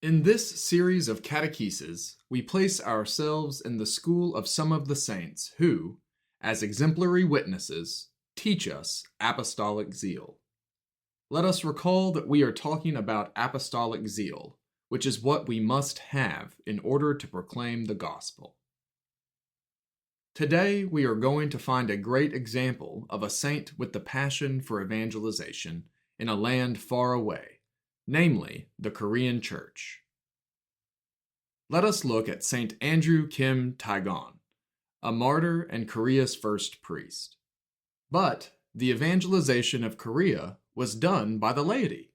In this series of catechesis, we place ourselves in the school of some of the saints who, as exemplary witnesses, teach us apostolic zeal. Let us recall that we are talking about apostolic zeal, which is what we must have in order to proclaim the gospel. Today, we are going to find a great example of a saint with the passion for evangelization in a land far away, namely the Korean Church. Let us look at St. Andrew Kim Tae-gon, a martyr and Korea's first priest. But the evangelization of Korea was done by the laity.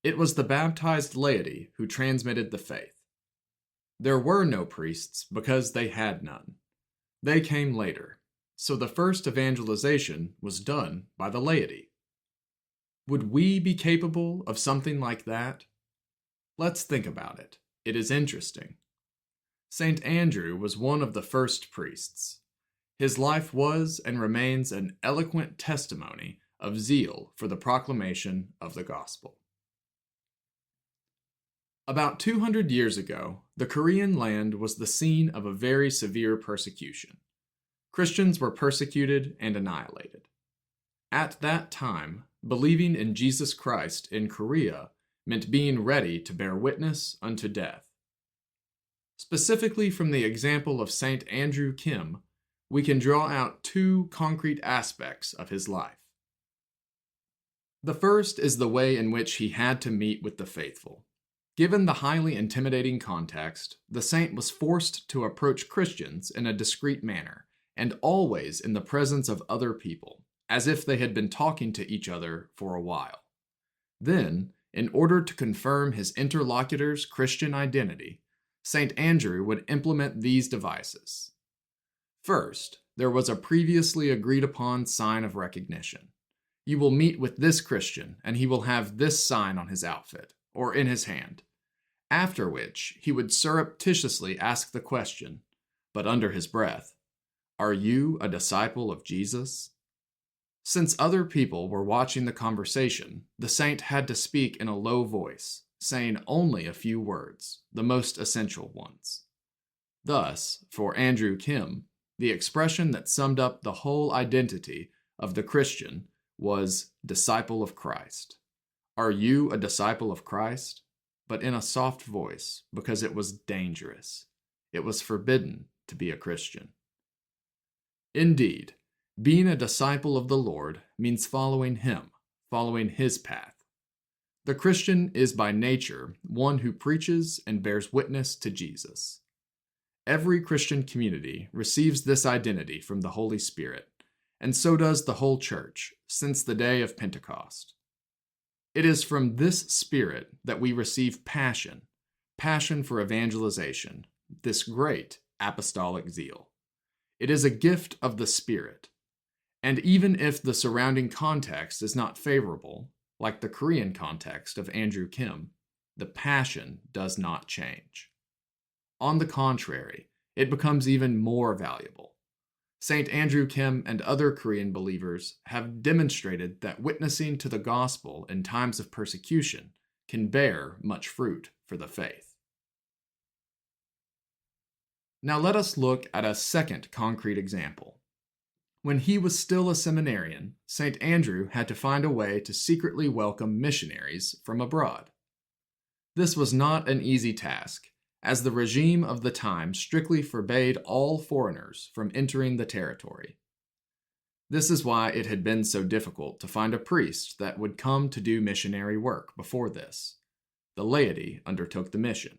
It was the baptized laity who transmitted the faith. There were no priests because they had none. They came later, so the first evangelization was done by the laity. Would we be capable of something like that? Let's think about it. It is interesting. St. Andrew was one of the first priests. His life was and remains an eloquent testimony of zeal for the proclamation of the gospel. About 200 years ago, the Korean land was the scene of a very severe persecution. Christians were persecuted and annihilated. At that time, believing in Jesus Christ in Korea meant being ready to bear witness unto death. Specifically from the example of St. Andrew Kim, we can draw out two concrete aspects of his life. The first is the way in which he had to meet with the faithful. Given the highly intimidating context, the saint was forced to approach Christians in a discreet manner, and always in the presence of other people, as if they had been talking to each other for a while. Then, in order to confirm his interlocutor's Christian identity, St. Andrew would implement these devices. First, there was a previously agreed upon sign of recognition. You will meet with this Christian, and he will have this sign on his outfit, or in his hand, after which he would surreptitiously ask the question, but under his breath, "Are you a disciple of Jesus?" Since other people were watching the conversation, the saint had to speak in a low voice, saying only a few words, the most essential ones. Thus, for Andrew Kim, the expression that summed up the whole identity of the Christian was disciple of Christ. Are you a disciple of Christ? But in a soft voice, because it was dangerous. It was forbidden to be a Christian. Indeed, being a disciple of the Lord means following Him, following His path. The Christian is by nature one who preaches and bears witness to Jesus. Every Christian community receives this identity from the Holy Spirit, and so does the whole Church since the day of Pentecost. It is from this Spirit that we receive passion for evangelization, this great apostolic zeal. It is a gift of the Spirit. And even if the surrounding context is not favorable, like the Korean context of Andrew Kim, the passion does not change. On the contrary, it becomes even more valuable. St. Andrew Kim and other Korean believers have demonstrated that witnessing to the gospel in times of persecution can bear much fruit for the faith. Now let us look at a second concrete example. When he was still a seminarian, St. Andrew had to find a way to secretly welcome missionaries from abroad. This was not an easy task, as the regime of the time strictly forbade all foreigners from entering the territory. This is why it had been so difficult to find a priest that would come to do missionary work before this. The laity undertook the mission.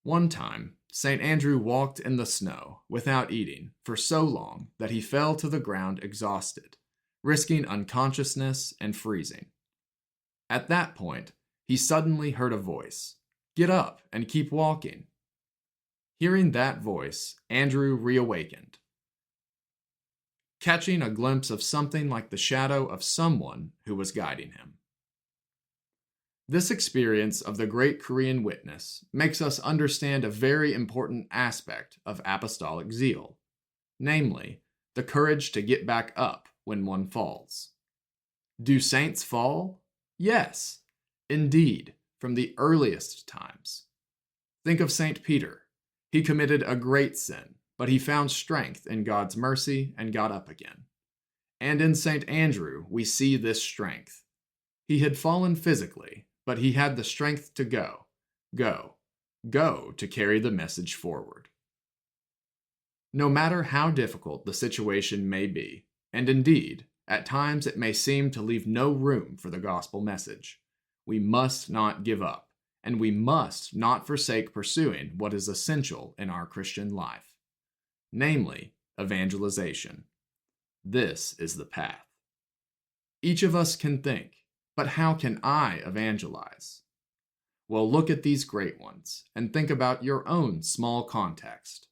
One time, St. Andrew walked in the snow without eating for so long that he fell to the ground exhausted, risking unconsciousness and freezing. At that point, he suddenly heard a voice, "Get up and keep walking." Hearing that voice, Andrew reawakened, catching a glimpse of something like the shadow of someone who was guiding him. This experience of the great Korean witness makes us understand a very important aspect of apostolic zeal, namely, the courage to get back up when one falls. Do saints fall? Yes, indeed, from the earliest times. Think of St. Peter. He committed a great sin, but he found strength in God's mercy and got up again. And in St. Andrew, we see this strength. He had fallen physically, but he had the strength to go to carry the message forward. No matter how difficult the situation may be, and indeed, at times it may seem to leave no room for the gospel message, we must not give up, and we must not forsake pursuing what is essential in our Christian life, namely, evangelization. This is the path. Each of us can think, but how can I evangelize? Well, look at these great ones and think about your own small context.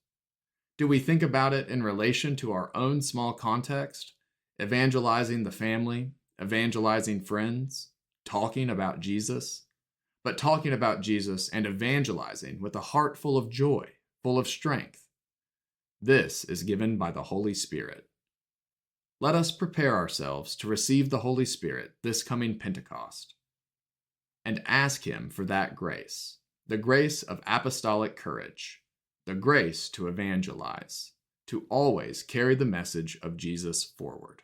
Do we think about it in relation to our own small context? Evangelizing the family, evangelizing friends, talking about Jesus? But talking about Jesus and evangelizing with a heart full of joy, full of strength. This is given by the Holy Spirit. Let us prepare ourselves to receive the Holy Spirit this coming Pentecost, and ask Him for that grace, the grace of apostolic courage, the grace to evangelize, to always carry the message of Jesus forward.